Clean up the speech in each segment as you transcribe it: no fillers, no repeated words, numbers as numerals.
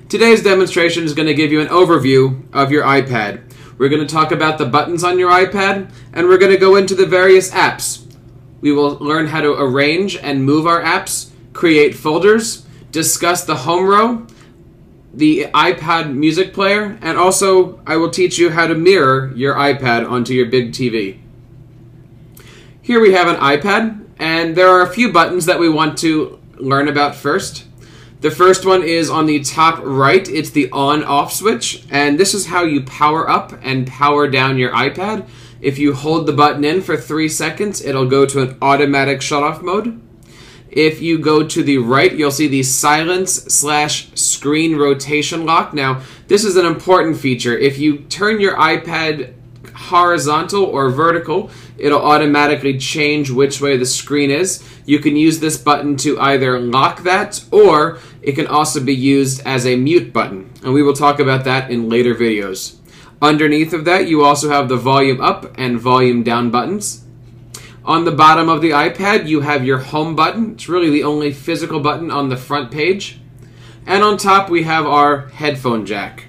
Today's demonstration is going to give you an overview of your iPad. We're going to talk about the buttons on your iPad, and we're going to go into the various apps. We will learn how to arrange and move our apps, create folders, discuss the home row, the iPod music player, and also I will teach you how to mirror your iPad onto your big TV. Here we have an iPad, and there are a few buttons that we want to learn about first. The first one is on the top right. It's the on-off switch, and this is how you power up and power down your iPad. If you hold the button in for 3 seconds, it'll go to an automatic shut-off mode. If you go to the right, you'll see the silence/screen rotation lock. Now, this is an important feature. If you turn your iPad horizontal or vertical, it'll automatically change which way the screen is. You can use this button to either lock that, or it can also be used as a mute button, and we will talk about that in later videos. Underneath of that, you also have the volume up and volume down buttons. On the bottom of the iPad, you have your home button. It's really the only physical button on the front page. And on top, we have our headphone jack.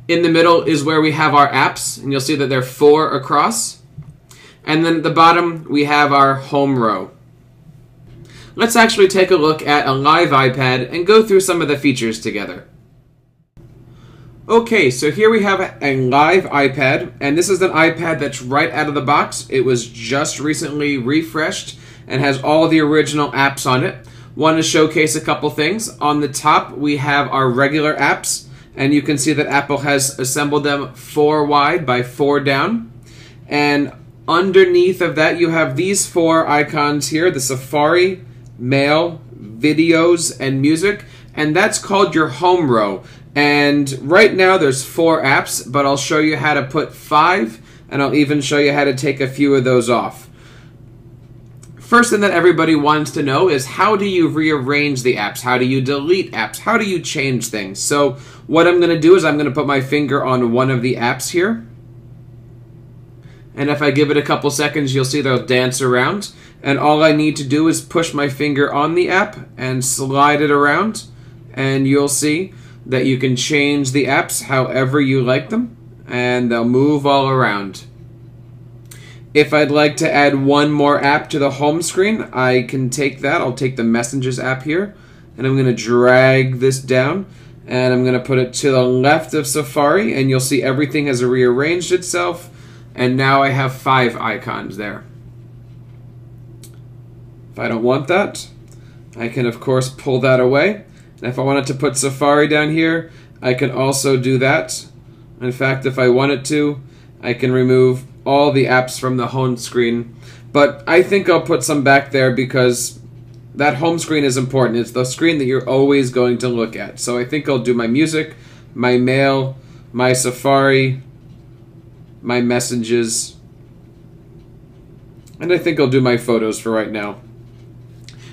In the middle is where we have our apps, and you'll see that there are 4 across. And then at the bottom, we have our home row. Let's actually take a look at a live iPad and go through some of the features together. Okay, so here we have a live iPad, and this is an iPad that's right out of the box. It was just recently refreshed and has all the original apps on it. Want to showcase a couple things. On the top, we have our regular apps, and you can see that Apple has assembled them 4 wide by 4 down. And underneath of that, you have these 4 icons here, the Safari, Mail, Videos, and Music, and that's called your home row. And right now there's 4 apps, but I'll show you how to put 5, and I'll even show you how to take a few of those off. First thing that everybody wants to know is, how do you rearrange the apps? How do you delete apps? How do you change things? So what I'm going to do is I'm going to put my finger on one of the apps here. And if I give it a couple seconds, you'll see they'll dance around. And all I need to do is push my finger on the app and slide it around. And you'll see that you can change the apps however you like them. And they'll move all around. If I'd like to add one more app to the home screen, I can take that. I'll take the Messages app here. And I'm going to drag this down. And I'm going to put it to the left of Safari. And you'll see everything has rearranged itself. And now I have 5 icons there. If I don't want that, I can of course pull that away. And if I wanted to put Safari down here, I can also do that. In fact, if I wanted to, I can remove all the apps from the home screen. But I think I'll put some back there because that home screen is important. It's the screen that you're always going to look at. So I think I'll do my music, my mail, my Safari, my messages, and I think I'll do my photos for right now.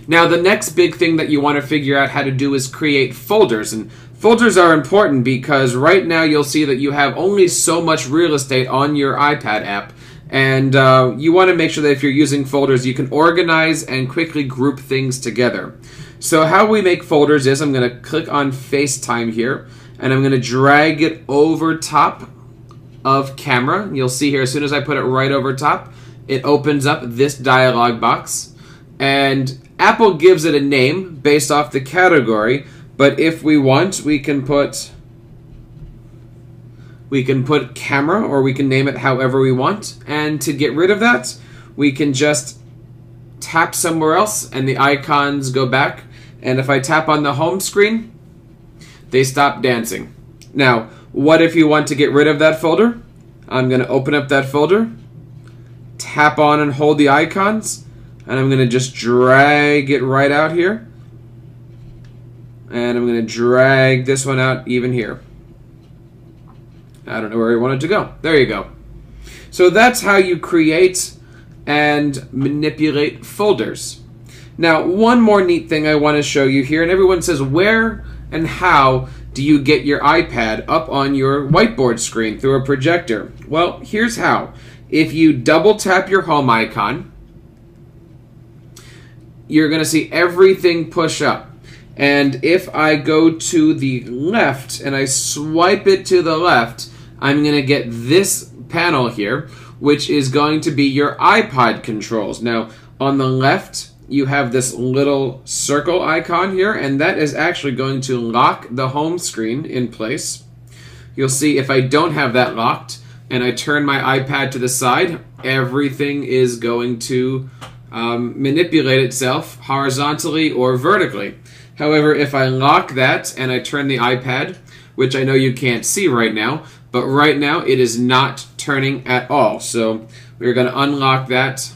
Now, the next big thing that you want to figure out how to do is create folders. And folders are important because right now you'll see that you have only so much real estate on your iPad app. And you want to make sure that if you're using folders, you can organize and quickly group things together. So how we make folders is I'm going to click on FaceTime here, and I'm going to drag it over top of camera. You'll see here, as soon as I put it right over top, it opens up this dialog box. And Apple gives it a name based off the category, but if we want, we can put camera, or we can name it however we want. And to get rid of that, we can just tap somewhere else and the icons go back. And if I tap on the home screen, they stop dancing. Now, what if you want to get rid of that folder? I'm going to open up that folder, tap on and hold the icons, and I'm going to just drag it right out here. And I'm going to drag this one out even here. I don't know where I want it to go. There you go. So that's how you create and manipulate folders. Now, one more neat thing I want to show you here, and everyone says, where and how do you get your iPad up on your whiteboard screen through a projector? Well, here's how. If you double tap your home icon, you're going to see everything push up. And if I go to the left and I swipe it to the left, I'm going to get this panel here, which is going to be your iPod controls. Now, on the left, you have this little circle icon here, and that is actually going to lock the home screen in place. You'll see if I don't have that locked and I turn my iPad to the side, everything is going to manipulate itself horizontally or vertically. However, if I lock that and I turn the iPad, which I know you can't see right now, but right now it is not turning at all. So we're going to unlock that,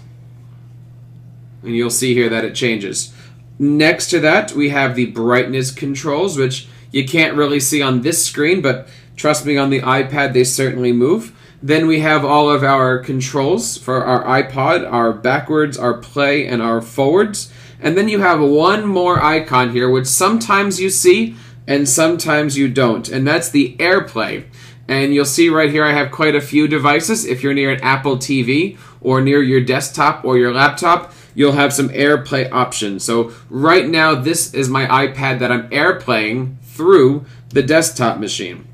and you'll see here that it changes. Next to that, we have the brightness controls, which you can't really see on this screen, but trust me, on the iPad they certainly move. Then we have all of our controls for our iPod, our backwards, our play, and our forwards. And then you have one more icon here, which sometimes you see and sometimes you don't, and that's the AirPlay. And you'll see right here I have quite a few devices. If you're near an Apple TV or near your desktop or your laptop, you'll have some AirPlay options. So right now this is my iPad that I'm AirPlaying through the desktop machine.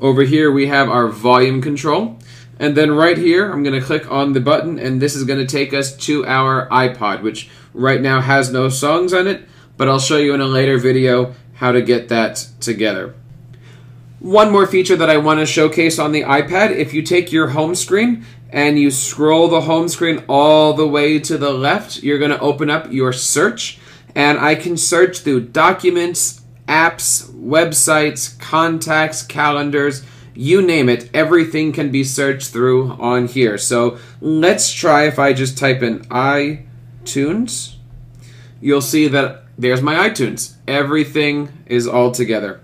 Over here we have our volume control, and then right here I'm going to click on the button, and this is going to take us to our iPod, which right now has no songs on it, but I'll show you in a later video how to get that together. One more feature that I want to showcase on the iPad: if you take your home screen and you scroll the home screen all the way to the left, you're going to open up your search, and I can search through documents, apps, websites, contacts, calendars, you name it. Everything can be searched through on here. So let's try if I just type in iTunes. You'll see that there's my iTunes. Everything is all together.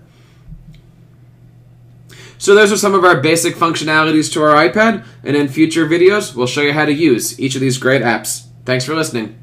So those are some of our basic functionalities to our iPad, and in future videos we'll show you how to use each of these great apps. Thanks for listening.